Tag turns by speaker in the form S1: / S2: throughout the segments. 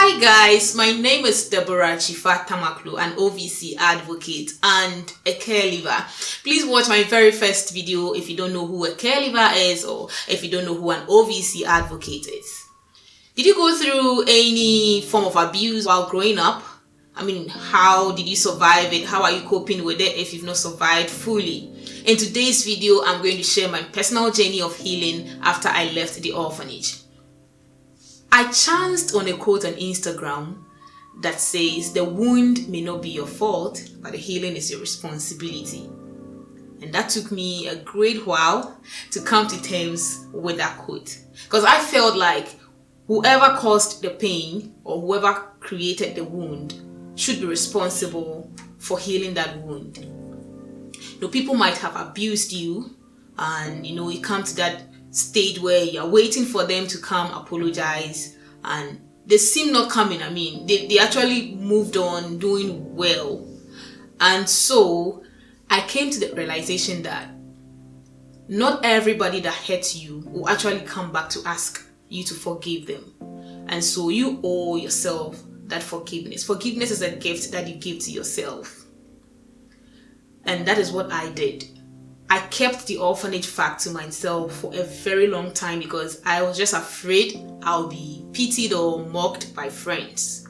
S1: Hi guys, my name is Deborah Tamaklu, an OVC advocate and a caregiver. Please watch my very first video if you don't know who a caregiver is or if you don't know who an OVC advocate is. Did you go through any form of abuse while growing up? How did you survive it? How are you coping with it if you've not survived fully? In today's video, I'm going to share my personal journey of healing after I left the orphanage. I chanced on a quote on Instagram that says, "The wound may not be your fault, but the healing is your responsibility." And that took me a great while to come to terms with that quote. Because I felt like whoever caused the pain or whoever created the wound should be responsible for healing that wound. People might have abused you and you come to that stage where you're waiting for them to come apologize and they seem not coming. They actually moved on doing well. And so I came to the realization that not everybody that hurts you will actually come back to ask you to forgive them. And so you owe yourself that forgiveness. Forgiveness is a gift that you give to yourself. And that is what I did. I kept the orphanage fact to myself for a very long time because I was just afraid I'll be pitied or mocked by friends.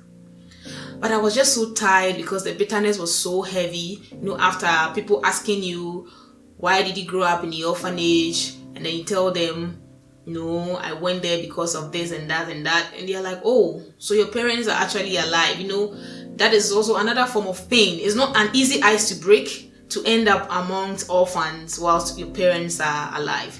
S1: But I was just so tired because the bitterness was so heavy. After people asking you, why did you grow up in the orphanage? And then you tell them, I went there because of this and that and that. And they're like, oh, so your parents are actually alive. That is also another form of pain. It's not an easy ice to break to end up amongst orphans whilst your parents are alive.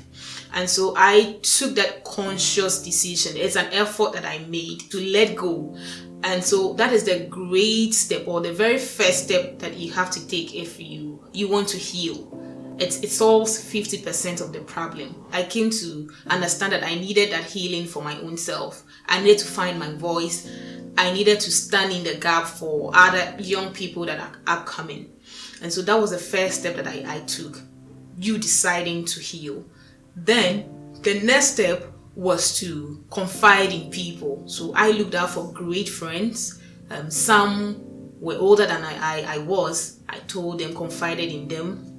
S1: And so I took that conscious decision. It's an effort that I made to let go. And so that is the great step, or the very first step that you have to take if you want to heal. It solves 50% of the problem. I came to understand that I needed that healing for my own self. I needed to find my voice. I needed to stand in the gap for other young people that are upcoming. And so that was the first step that I took, you deciding to heal. Then the next step was to confide in people. So I looked out for great friends. Some were older than I was. I told them, confided in them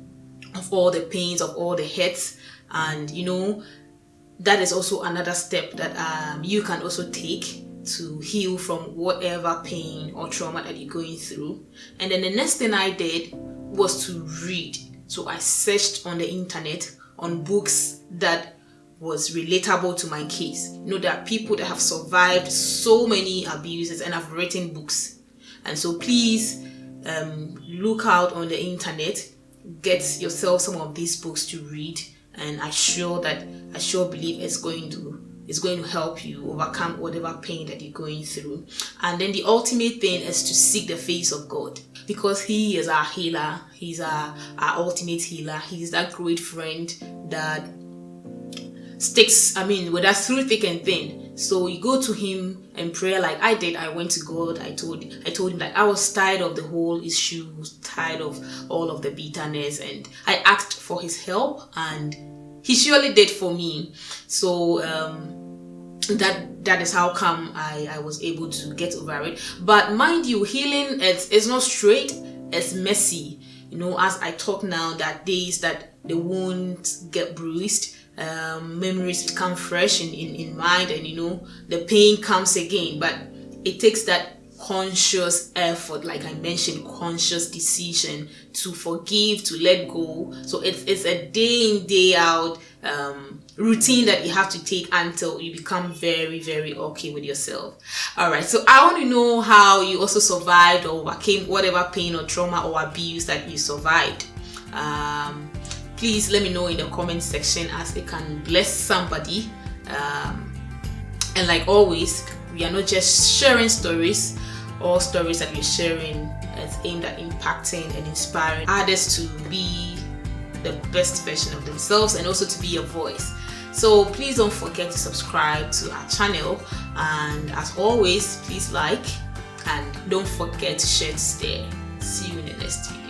S1: of all the pains, of all the hurts. And that is also another step that you can also take to heal from whatever pain or trauma that you're going through. And then the next thing I did was to read. So I searched on the internet on books that was relatable to my case. There are people that have survived so many abuses and have written books. And so please look out on the internet, get yourself some of these books to read, and I sure believe it's going to help you overcome whatever pain that you're going through. And then the ultimate thing is to seek the face of God, because He is our healer. He's our ultimate healer. He's that great friend that sticks with us through thick and thin. So you go to Him in prayer like I did. I went to God. I told Him that I was tired of the whole issue, was tired of all of the bitterness, and I asked for His help, and He surely did for me. So that is how come I was able to get over it. But mind you, healing it's not straight, it's messy. As I talk now, there are days that the wounds get bruised, memories become fresh in mind, and the pain comes again. But it takes that conscious effort, like I mentioned, conscious decision to forgive, to let go. So it's a day in, day out routine that you have to take until you become very, very okay with yourself. All right, so I want to know how you also survived or overcame whatever pain or trauma or abuse that you survived. Please let me know in the comment section, as it can bless somebody. And like always, we are not just sharing stories. All stories that we're sharing is aimed at impacting and inspiring others to be the best version of themselves and also to be a voice. So please don't forget to subscribe to our channel, and as always, please like and don't forget to share to stay. See you in the next video.